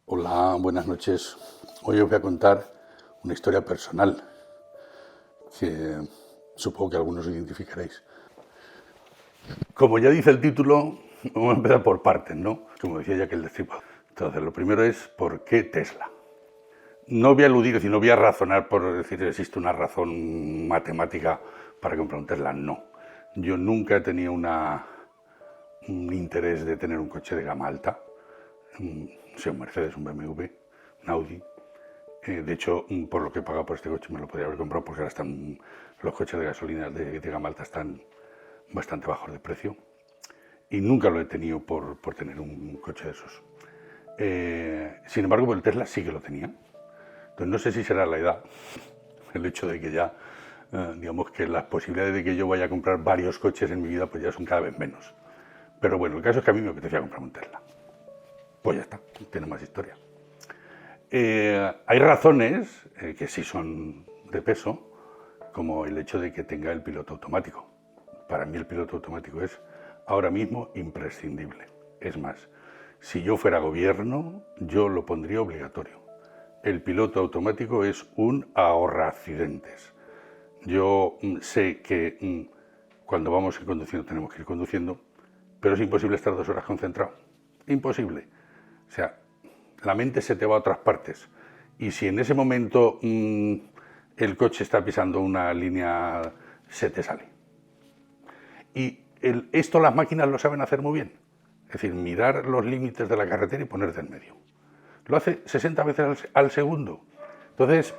Hola, buenas noches. Hoy os voy a contar una historia personal que supongo que algunos identificaréis. Como ya dice el título, vamos a empezar por partes, ¿no? Como decía Jack el Destripador. Entonces, lo primero es ¿por qué Tesla? No voy a eludir, es decir, no voy a razonar por decir que existe una razón matemática para comprar un Tesla, no. Yo nunca he tenido un interés de tener un coche de gama alta, sea un Mercedes, un BMW, un Audi. De hecho, por lo que he pagado por este coche me lo podría haber comprado porque ahora están los coches de gasolina de gama alta están bastante bajos de precio y nunca lo he tenido por tener un coche de esos. Sin embargo, por el Tesla sí que lo tenía. Entonces no sé si será la edad, el hecho de que ya, digamos que las posibilidades de que yo vaya a comprar varios coches en mi vida pues ya son cada vez menos. Pero bueno, el caso es que a mí me apetecía comprar un Tesla. Pues ya está, tiene más historia. Hay razones que sí son de peso, como el hecho de que tenga el piloto automático. Para mí el piloto automático es ahora mismo imprescindible. Es más, si yo fuera gobierno, yo lo pondría obligatorio. El piloto automático es un ahorra-accidentes. Yo sé que cuando vamos conduciendo tenemos que ir conduciendo, pero es imposible estar 2 horas concentrado. Imposible. O sea, la mente se te va a otras partes. Y si en ese momento el coche está pisando una línea, se te sale. Y esto las máquinas lo saben hacer muy bien. Es decir, mirar los límites de la carretera y ponerte en medio. Lo hace 60 veces al segundo. Entonces,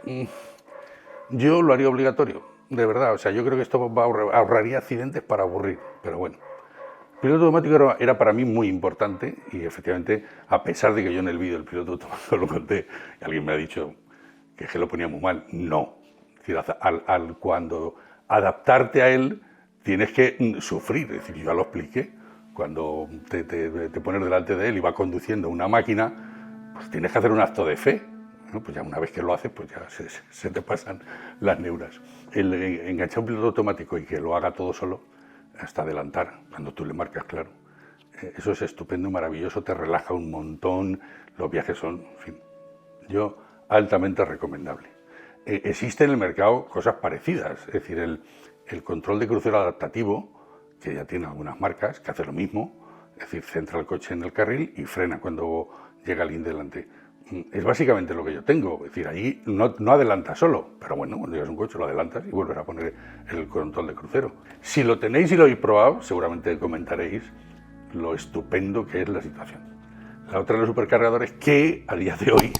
yo lo haría obligatorio, de verdad. O sea, yo creo que esto ahorraría accidentes para aburrir. Pero bueno. El piloto automático era para mí muy importante y efectivamente, a pesar de que yo en el vídeo del piloto automático lo conté, y alguien me ha dicho que lo ponía muy mal, no. Es decir, cuando adaptarte a él tienes que sufrir, es decir, yo ya lo expliqué, cuando te pones delante de él y va conduciendo una máquina, pues tienes que hacer un acto de fe. ¿No? Pues ya una vez que lo haces, pues ya se te pasan las neuras. El enganchar un piloto automático y que lo haga todo solo, hasta adelantar, cuando tú le marcas, claro. Eso es estupendo y maravilloso, te relaja un montón, los viajes son, en fin, yo altamente recomendable. Existe en el mercado cosas parecidas, es decir, el control de crucero adaptativo, que ya tiene algunas marcas, que hace lo mismo, es decir, centra el coche en el carril y frena cuando llega alguien delante. Es básicamente lo que yo tengo, es decir, ahí no adelanta solo, pero bueno, cuando llegas a un coche lo adelantas y vuelves a poner el control de crucero. Si lo tenéis y lo habéis probado, seguramente comentaréis lo estupendo que es la situación. La otra de los supercargadores que a día de hoy,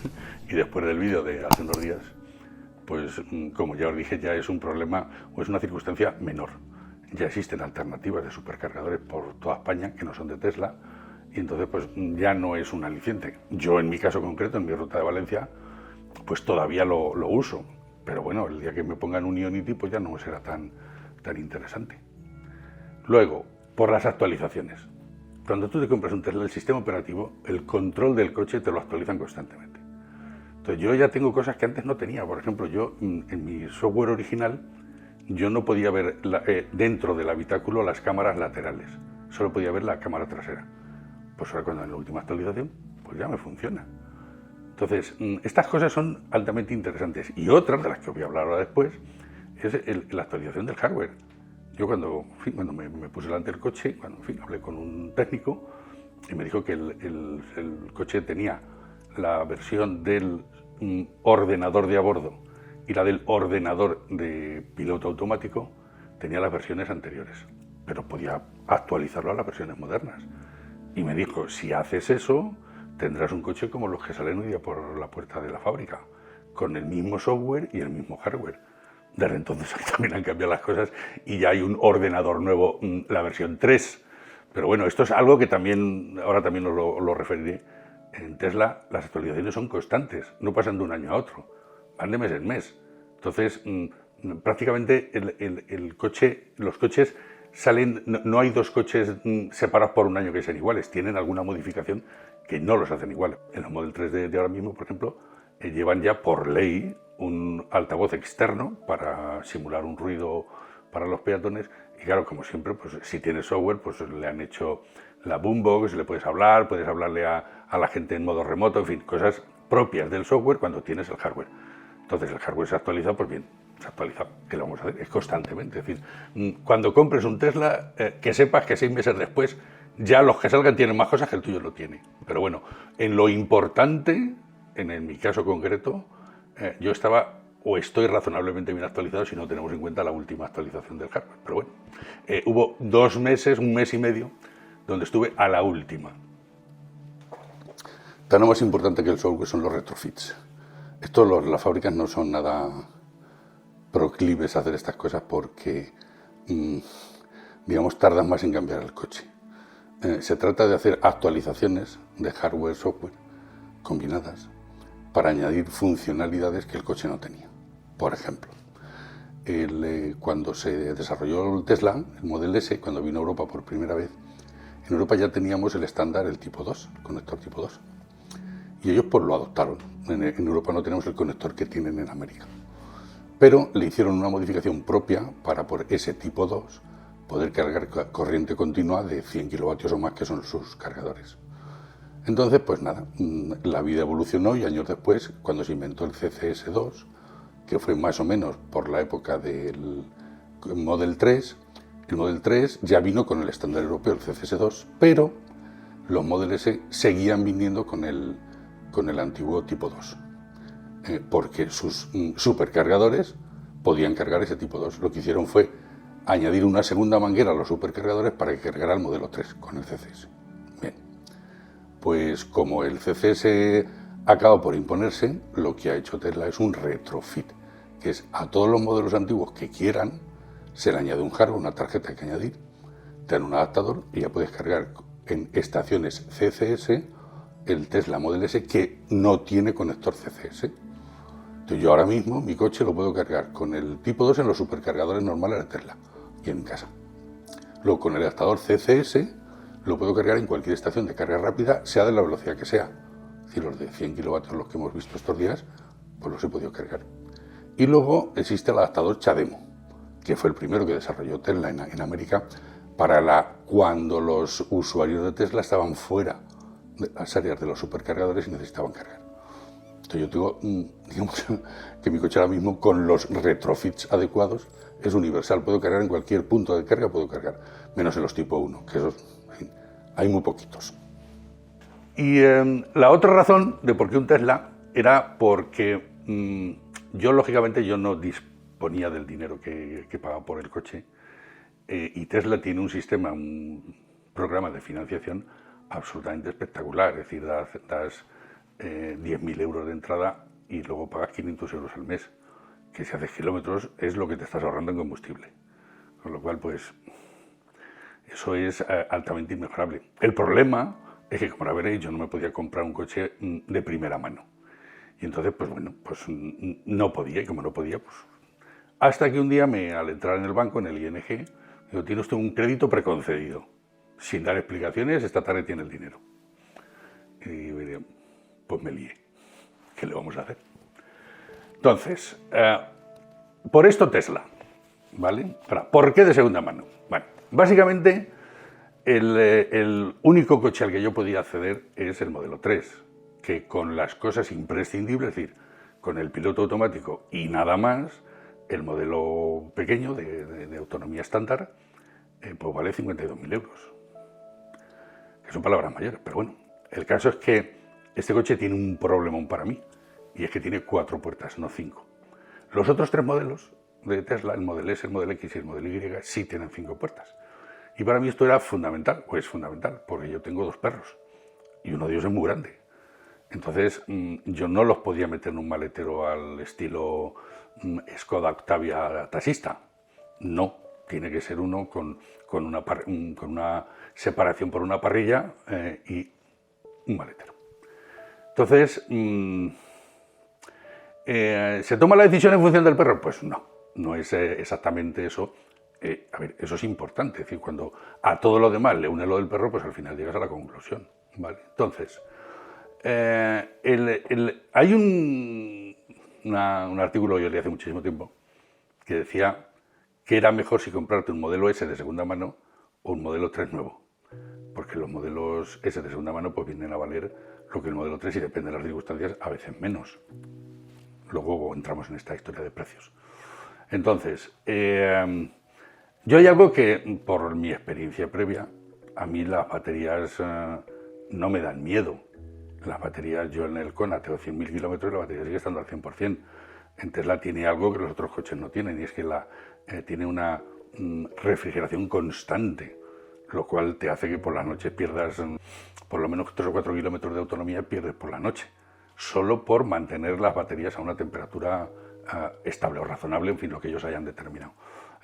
y después del vídeo de hace unos días, pues como ya os dije, ya es un problema o es una circunstancia menor. Ya existen alternativas de supercargadores por toda España que no son de Tesla, y entonces pues ya no es un aliciente. Yo en mi caso concreto, en mi ruta de Valencia, pues todavía lo uso, pero bueno, el día que me pongan un Ionity pues ya no será tan interesante. Luego, por las actualizaciones. Cuando tú te compras un Tesla, el sistema operativo, el control del coche te lo actualizan constantemente. Entonces yo ya tengo cosas que antes no tenía. Por ejemplo, yo en mi software original, yo no podía ver dentro del habitáculo las cámaras laterales. Solo podía ver la cámara trasera. Pues ahora cuando en la última actualización, pues ya me funciona. Entonces, estas cosas son altamente interesantes. Y otra, de las que os voy a hablar ahora después, es la actualización del hardware. Yo cuando me puse delante del coche, hablé con un técnico y me dijo que el coche tenía la versión del ordenador de a bordo y la del ordenador de piloto automático, tenía las versiones anteriores, pero podía actualizarlo a las versiones modernas. Y me dijo, si haces eso, tendrás un coche como los que salen hoy día por la puerta de la fábrica, con el mismo software y el mismo hardware. Desde entonces también han cambiado las cosas y ya hay un ordenador nuevo, la versión 3. Pero bueno, esto es algo que también, ahora también os lo referiré. En Tesla las actualizaciones son constantes, no pasan de un año a otro, van de mes en mes. Entonces, prácticamente los coches salen, no hay dos coches separados por un año que sean iguales, tienen alguna modificación que no los hacen iguales. En los Model 3 de ahora mismo, por ejemplo, llevan ya por ley un altavoz externo para simular un ruido para los peatones Y claro, como siempre, pues si tienes software, pues le han hecho la boombox, le puedes hablar, puedes hablarle a la gente en modo remoto, en fin, cosas propias del software cuando tienes el hardware. Entonces el hardware se actualiza, pues bien, se actualiza. ¿Qué le vamos a hacer? Es constantemente. Es decir, cuando compres un Tesla, que sepas que 6 meses después ya los que salgan tienen más cosas que el tuyo no tiene. Pero bueno, en lo importante, en mi caso concreto, yo estaba o estoy razonablemente bien actualizado si no tenemos en cuenta la última actualización del hardware. Pero bueno, hubo 2 meses, 1 mes y medio, donde estuve a la última. Tan o más importante que el software son los retrofits. Las fábricas no son nada proclives a hacer estas cosas porque, digamos, tardan más en cambiar el coche. Se trata de hacer actualizaciones de hardware, software, combinadas, para añadir funcionalidades que el coche no tenía. Por ejemplo, cuando se desarrolló el Tesla, el Model S, cuando vino a Europa por primera vez, en Europa ya teníamos el estándar, el tipo 2, el conector tipo 2. Y ellos pues lo adoptaron. En Europa no tenemos el conector que tienen en América. Pero le hicieron una modificación propia para por ese tipo 2 poder cargar corriente continua de 100 kilovatios o más, que son sus cargadores. Entonces, pues nada, la vida evolucionó y años después, cuando se inventó el CCS2, que fue más o menos por la época del Model 3, el Model 3 ya vino con el estándar europeo, el CCS2, pero los Model S seguían viniendo con el antiguo tipo 2, porque sus supercargadores podían cargar ese tipo 2. Lo que hicieron fue añadir una segunda manguera a los supercargadores para que cargara el modelo 3 con el CCS. Bien, pues como el CCS acaba por imponerse, lo que ha hecho Tesla es un retrofit, que es a todos los modelos antiguos que quieran, se le añade un hardware, una tarjeta que añadir, te dan un adaptador y ya puedes cargar en estaciones CCS el Tesla Model S que no tiene conector CCS. Entonces yo ahora mismo mi coche lo puedo cargar con el tipo 2 en los supercargadores normales de Tesla y en mi casa. Luego con el adaptador CCS lo puedo cargar en cualquier estación de carga rápida, sea de la velocidad que sea. Es decir, los de 100 kilovatios, los que hemos visto estos días, pues los he podido cargar. Y luego existe el adaptador CHAdeMO, que fue el primero que desarrolló Tesla en América para cuando los usuarios de Tesla estaban fuera de las áreas de los supercargadores y necesitaban cargar. Entonces yo tengo, digamos, que mi coche ahora mismo con los retrofits adecuados es universal. Puedo cargar en cualquier punto de carga, puedo cargar, menos en los tipo 1, que esos, en fin, hay muy poquitos. Y la otra razón de por qué un Tesla era porque yo, lógicamente, yo no disponía del dinero que pagaba por el coche, y Tesla tiene un sistema, un programa de financiación absolutamente espectacular. Es decir, das 10.000 euros de entrada y luego pagas 500 euros al mes, que si haces kilómetros es lo que te estás ahorrando en combustible. Con lo cual, pues, eso es altamente inmejorable. El problema es que, como la veréis, yo no me podía comprar un coche de primera mano. Y entonces, pues bueno, pues no podía, y como no podía, pues... Hasta que un día, al entrar en el banco, en el ING, digo, tiene usted un crédito preconcedido. Sin dar explicaciones, esta tarde tiene el dinero. Y pues me lié. ¿Qué le vamos a hacer? Entonces, por esto Tesla, ¿vale? Ahora, ¿por qué de segunda mano? Bueno, básicamente el único coche al que yo podía acceder es el modelo 3, que con las cosas imprescindibles, es decir, con el piloto automático y nada más, el modelo pequeño de autonomía estándar, pues vale 52.000 euros. Que son palabras mayores, pero bueno, el caso es que este coche tiene un problemón para mí, y es que tiene 4 puertas, no 5. Los otros 3 modelos de Tesla, el Model S, el Model X y el Model Y, sí tienen 5 puertas. Y para mí esto era fundamental, pues fundamental, porque yo tengo 2 perros, y uno de ellos es muy grande. Entonces yo no los podía meter en un maletero al estilo Skoda Octavia taxista. No, tiene que ser uno con una separación por una parrilla y un maletero. Entonces, ¿se toma la decisión en función del perro? Pues no es exactamente eso. A ver, eso es importante. Es decir, cuando a todo lo demás le une lo del perro, pues al final llegas a la conclusión, ¿vale? Entonces, hay un artículo, yo leí hace muchísimo tiempo, que decía que era mejor si comprarte un modelo S de segunda mano o un modelo 3 nuevo, porque los modelos S de segunda mano pues vienen a valer lo que el modelo 3 y depende de las circunstancias a veces menos. Luego entramos en esta historia de precios. Entonces, yo hay algo que, por mi experiencia previa, a mí las baterías no me dan miedo. Las baterías, yo en el Kona tengo 100.000 kilómetros y la batería sigue estando al 100%. En Tesla tiene algo que los otros coches no tienen, y es que tiene una refrigeración constante, lo cual te hace que por las noches pierdas por lo menos 3 o 4 kilómetros de autonomía, pierdes por la noche, solo por mantener las baterías a una temperatura estable o razonable, en fin, lo que ellos hayan determinado.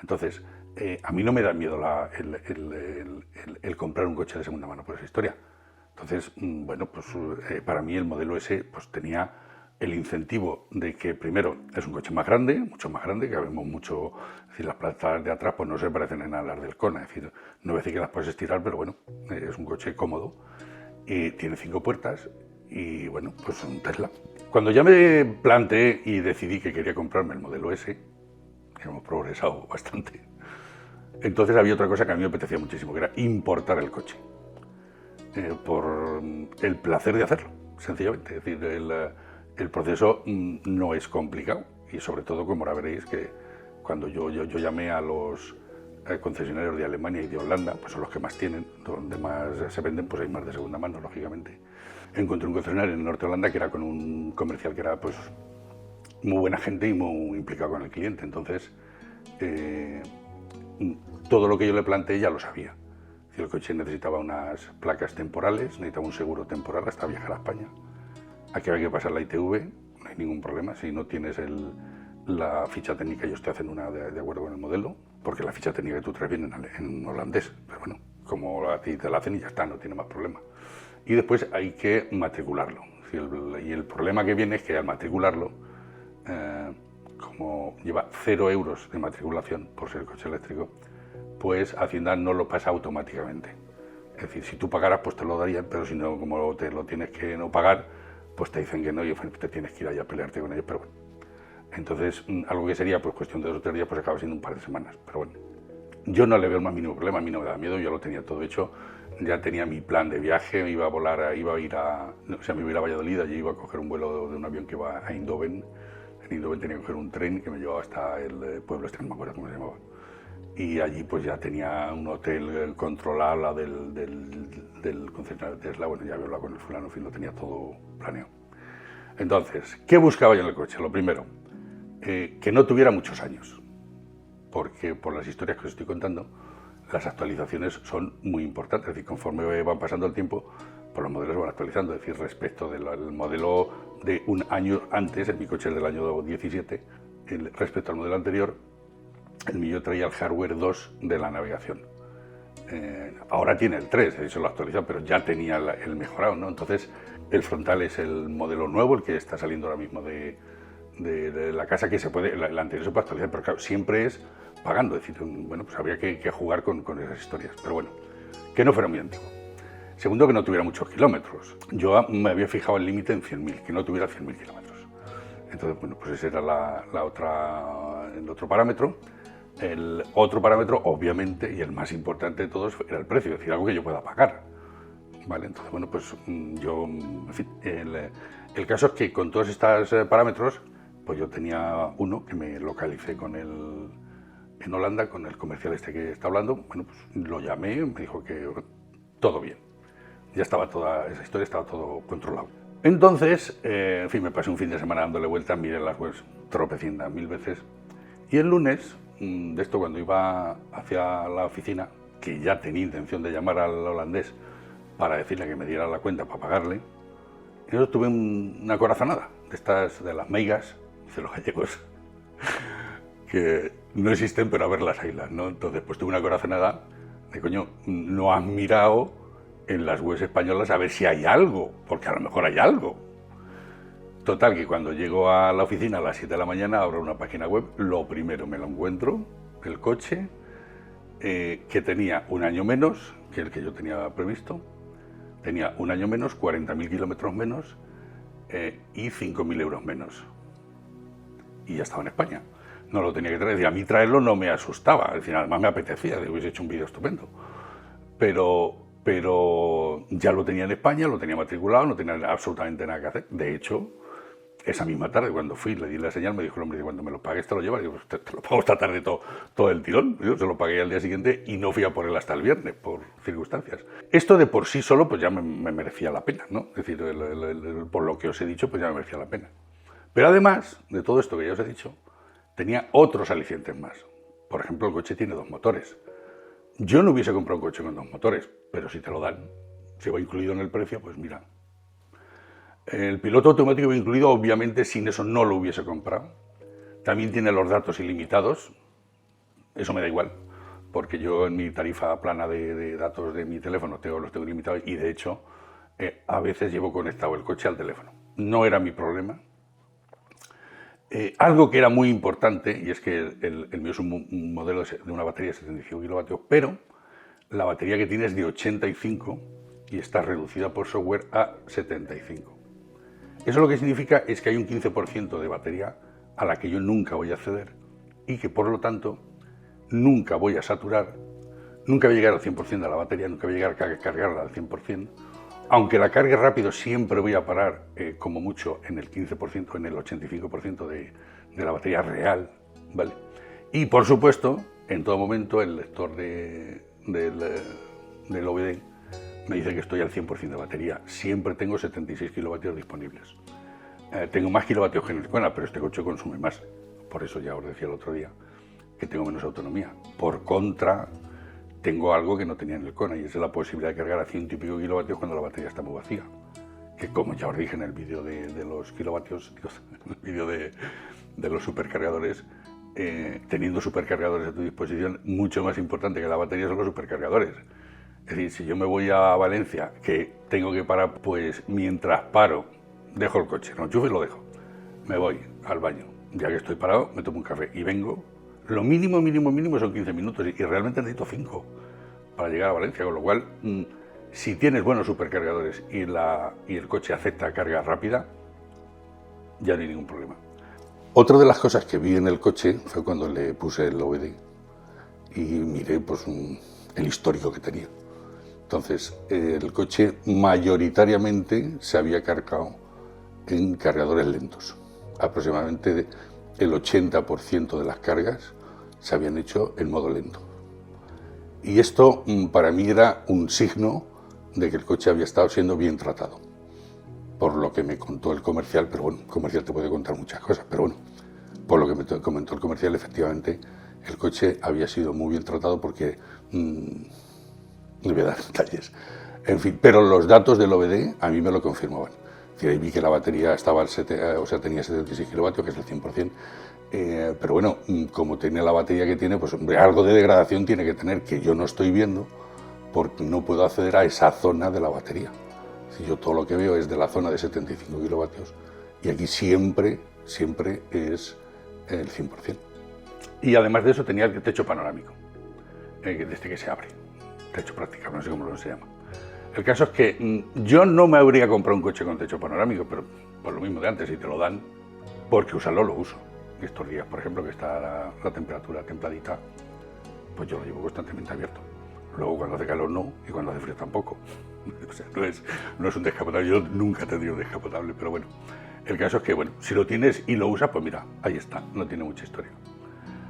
Entonces, a mí no me da miedo el comprar un coche de segunda mano por esa historia. Entonces, bueno, pues para mí el modelo S pues tenía el incentivo de que, primero, es un coche más grande, mucho más grande, que vemos mucho, es decir, las plazas de atrás pues no se parecen en nada a las del Kona, es decir, no voy a decir que las puedes estirar, pero bueno, es un coche cómodo, y tiene 5 puertas, y bueno, pues un Tesla. Cuando ya me planteé y decidí que quería comprarme el modelo S, que hemos progresado bastante, entonces había otra cosa que a mí me apetecía muchísimo, que era importar el coche, por el placer de hacerlo, sencillamente, es decir, el proceso no es complicado, y sobre todo, como ahora veréis, que cuando yo llamé a los concesionarios de Alemania y de Holanda, pues son los que más tienen, donde más se venden, pues hay más de segunda mano, lógicamente. Encontré un concesionario en el norte de Holanda que era con un comercial que era pues muy buena gente y muy implicado con el cliente, entonces todo lo que yo le planteé ya lo sabía. Si el coche necesitaba unas placas temporales, necesitaba un seguro temporal hasta viajar a España. Aquí había que pasar la ITV, no hay ningún problema. Si no tienes la ficha técnica, ellos te hacen una de acuerdo con el modelo, porque la ficha técnica que tú traes viene en holandés, pero bueno, como a ti te la hacen y ya está, no tiene más problema. Y después hay que matricularlo. Y el problema que viene es que al matricularlo, como lleva 0 euros de matriculación por ser coche eléctrico, pues Hacienda no lo pasa automáticamente. Es decir, si tú pagaras, pues te lo darían, pero si no, como te lo tienes que no pagar, pues te dicen que no y te tienes que ir allá a pelearte con ellos, pero bueno. Entonces, algo que sería pues cuestión de 2 o 3 días, pues acaba siendo un par de semanas, pero bueno. Yo no le veo el más mínimo problema, a mí no me da miedo, yo lo tenía todo hecho, ya tenía mi plan de viaje, me iba a volar, me iba a ir a Valladolid, allí iba a coger un vuelo de un avión que iba a Eindhoven. En Eindhoven tenía que coger un tren que me llevaba hasta el pueblo este, no me acuerdo cómo se llamaba. Y allí pues ya tenía un hotel controlado del concesionario de Tesla, bueno, ya había hablado con el fulano, en fin, lo tenía todo planeado. Entonces, ¿qué buscaba yo en el coche? Lo primero, que no tuviera muchos años, porque por las historias que os estoy contando, las actualizaciones son muy importantes, es decir, conforme van pasando el tiempo, pues los modelos se van actualizando, es decir, respecto del modelo de un año antes, en mi coche es del año 17, respecto al modelo anterior, el mío traía el hardware 2 de la navegación. Ahora tiene el 3, se lo actualizado, pero ya tenía el mejorado, ¿no? Entonces, el frontal es el modelo nuevo, el que está saliendo ahora mismo de la casa, que se puede, la anterior se puede actualizar, pero claro, siempre es pagando, es decir, bueno, pues habría que jugar con esas historias, pero bueno, que no fuera muy antiguo. Segundo, que no tuviera muchos kilómetros. Yo me había fijado el límite en 100.000, que no tuviera 100.000 kilómetros. entonces, bueno, pues ese era el otro parámetro. El otro parámetro, obviamente, y el más importante de todos, era el precio, es decir, algo que yo pueda pagar. ¿Vale? Entonces, bueno, pues yo, en fin, el caso es que con todos estos parámetros, pues yo tenía uno que me localicé en Holanda, con el comercial este que está hablando. Bueno, pues lo llamé, me dijo que todo bien. Ya estaba toda esa historia, estaba todo controlado. Entonces, en fin, me pasé un fin de semana dándole vueltas, miré las webs tropecientas mil veces. Y el lunes, de esto, cuando iba hacia la oficina, que ya tenía intención de llamar al holandés para decirle que me diera la cuenta para pagarle, y yo tuve una corazonada de estas, de las meigas, dicen los gallegos, que no existen, pero a ver las haylas, ¿no? Entonces, pues tuve una corazonada de, coño, no has mirado en las webs españolas a ver si hay algo, porque a lo mejor hay algo. Total, que cuando llego a la oficina a las 7 de la mañana, abro una página web, lo primero me lo encuentro, el coche, que tenía un año menos que el que yo tenía previsto, tenía un año menos, 40.000 kilómetros menos y 5.000 euros menos. Y ya estaba en España. no lo tenía que traer. Es decir, a mí traerlo no me asustaba, es decir, además me apetecía, hubiese hecho un vídeo estupendo. Pero ya lo tenía en España, lo tenía matriculado, no tenía absolutamente nada que hacer. De hecho, esa misma tarde, cuando fui, le di la señal, me dijo el hombre, cuando me lo pagues te lo llevas. Digo, pues te lo pago esta tarde todo el tirón. Yo se lo pagué al día siguiente y no fui a por él hasta el viernes, por circunstancias. Esto de por sí solo, pues ya me merecía la pena, ¿no? Es decir, por lo que os he dicho, pues ya me merecía la pena. Pero además de todo esto que ya os he dicho, tenía otros alicientes más. Por ejemplo, el coche tiene 2 motores. Yo no hubiese comprado un coche con 2 motores, pero si te lo dan, si va incluido en el precio, pues mira. El piloto automático va incluido, obviamente sin eso no lo hubiese comprado. También tiene los datos ilimitados, eso me da igual, porque yo en mi tarifa plana de datos de mi teléfono los tengo ilimitados y de hecho a veces llevo conectado el coche al teléfono. No era mi problema. Algo que era muy importante, y es que el mío es un modelo de una batería de 75 kilovatios, pero la batería que tiene es de 85 y está reducida por software a 75. Eso lo que significa es que hay un 15% de batería a la que yo nunca voy a acceder y que por lo tanto nunca voy a saturar, nunca voy a llegar al 100% de la batería, nunca voy a llegar a cargarla al 100%. Aunque la cargue rápido, siempre voy a parar como mucho en el 15%, en el 85% de la batería real, ¿vale? Y por supuesto, en todo momento el lector del OBD me dice que estoy al 100% de batería. Siempre tengo 76 kilovatios disponibles. Tengo más kilovatios que en el Kona, pero este coche consume más. Por eso ya os decía el otro día que tengo menos autonomía. Por contra, tengo algo que no tenía en el Kona y es la posibilidad de cargar a 100 y pico kilovatios cuando la batería está muy vacía. Que como ya os dije en el vídeo de los kilovatios, en el vídeo de los supercargadores, teniendo supercargadores a tu disposición, mucho más importante que la batería son los supercargadores. Es decir, si yo me voy a Valencia, que tengo que parar, pues mientras paro, dejo el coche, lo enchufo y lo dejo. Me voy al baño. Ya que estoy parado, me tomo un café y vengo. Lo mínimo son 15 minutos y realmente necesito 5 para llegar a Valencia, con lo cual, si tienes buenos supercargadores y el coche acepta carga rápida, ya no hay ningún problema. Otra de las cosas que vi en el coche fue cuando le puse el OBD y miré pues, el histórico que tenía. Entonces, el coche mayoritariamente se había cargado en cargadores lentos. Aproximadamente el 80% de las cargas se habían hecho en modo lento. Y esto para mí era un signo de que el coche había estado siendo bien tratado. Por lo que me contó el comercial, pero bueno, el comercial te puede contar muchas cosas, pero bueno, por lo que me comentó el comercial, efectivamente, el coche había sido muy bien tratado porque... no voy a dar detalles. En fin, pero los datos del OBD a mí me lo confirmaban. Es decir, ahí vi que la batería estaba tenía 76 kilovatios, que es el 100%. Pero bueno, como tiene la batería que tiene, pues hombre, algo de degradación tiene que tener, que yo no estoy viendo, porque no puedo acceder a esa zona de la batería. Si yo todo lo que veo es de la zona de 75 kilovatios, y aquí siempre es el 100%. Y además de eso tenía el techo panorámico, desde que se abre. Techo práctico, no sé cómo se llama. El caso es que yo no me habría comprado un coche con techo panorámico, pero por lo mismo de antes, si te lo dan, porque usarlo lo uso. Estos días, por ejemplo, que está la temperatura templadita, pues yo lo llevo constantemente abierto. Luego cuando hace calor no, y cuando hace frío tampoco. O sea, no es un descapotable, yo nunca he tenido un descapotable, pero bueno. El caso es que, bueno, si lo tienes y lo usas, pues mira, ahí está, no tiene mucha historia.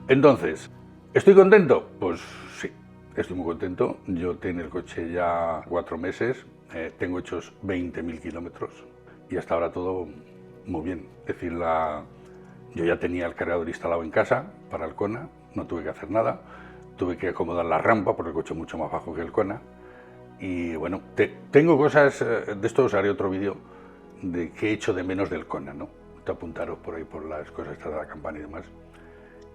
Entonces, ¿estoy contento? Pues sí. Estoy muy contento. Yo tengo el coche ya 4 meses, tengo hechos 20.000 kilómetros y hasta ahora todo muy bien. Es decir, yo ya tenía el cargador instalado en casa para el Kona, no tuve que hacer nada, tuve que acomodar la rampa porque el coche es mucho más bajo que el Kona. Y bueno, tengo cosas, de esto os haré otro vídeo, de qué he hecho de menos del Kona, ¿no? Te apuntaros por ahí por las cosas de la campana y demás.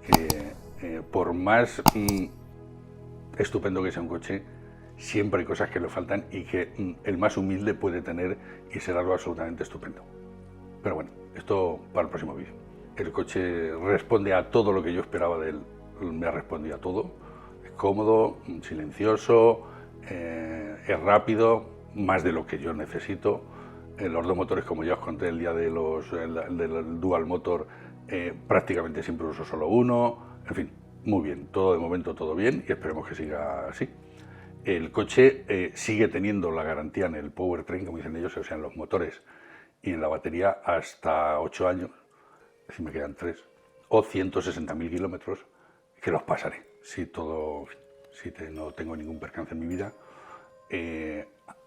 Que por más... estupendo que sea un coche, siempre hay cosas que le faltan y que el más humilde puede tener y ser algo absolutamente estupendo. Pero bueno, esto para el próximo vídeo. El coche responde a todo lo que yo esperaba de él, me ha respondido a todo. Es cómodo, silencioso, es rápido, más de lo que yo necesito. Los 2 motores, como ya os conté el día del dual motor, prácticamente siempre uso solo uno, en fin, muy bien, todo de momento todo bien y esperemos que siga así. El coche sigue teniendo la garantía en el powertrain, como dicen ellos, o sea, en los motores y en la batería hasta 8 años, es decir, me quedan 3, o 160.000 kilómetros, que los pasaré, si todo, si no tengo ningún percance en mi vida.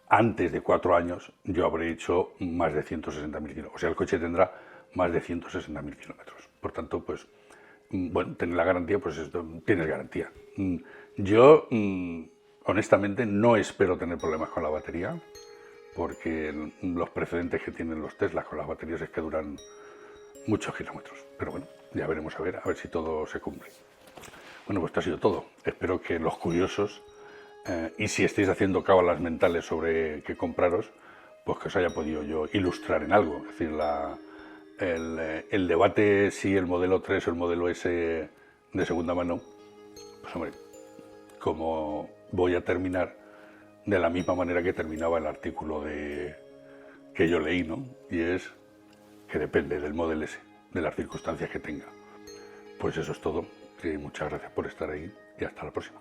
Antes de 4 años yo habré hecho más de 160.000 kilómetros, o sea, el coche tendrá más de 160.000 kilómetros. Por tanto, pues, bueno, tener la garantía, pues esto, tienes garantía. Yo, honestamente, no espero tener problemas con la batería, porque los precedentes que tienen los Teslas con las baterías es que duran muchos kilómetros. Pero bueno, ya veremos a ver si todo se cumple. Bueno, pues esto ha sido todo. Espero que los curiosos, y si estáis haciendo cábalas mentales sobre qué compraros, pues que os haya podido yo ilustrar en algo. Es decir, el debate si el modelo 3 o el modelo S de segunda mano, pues hombre, como voy a terminar de la misma manera que terminaba el artículo que yo leí, ¿no? Y es que depende del modelo S, de las circunstancias que tenga. Pues eso es todo. Muchas gracias por estar ahí y hasta la próxima.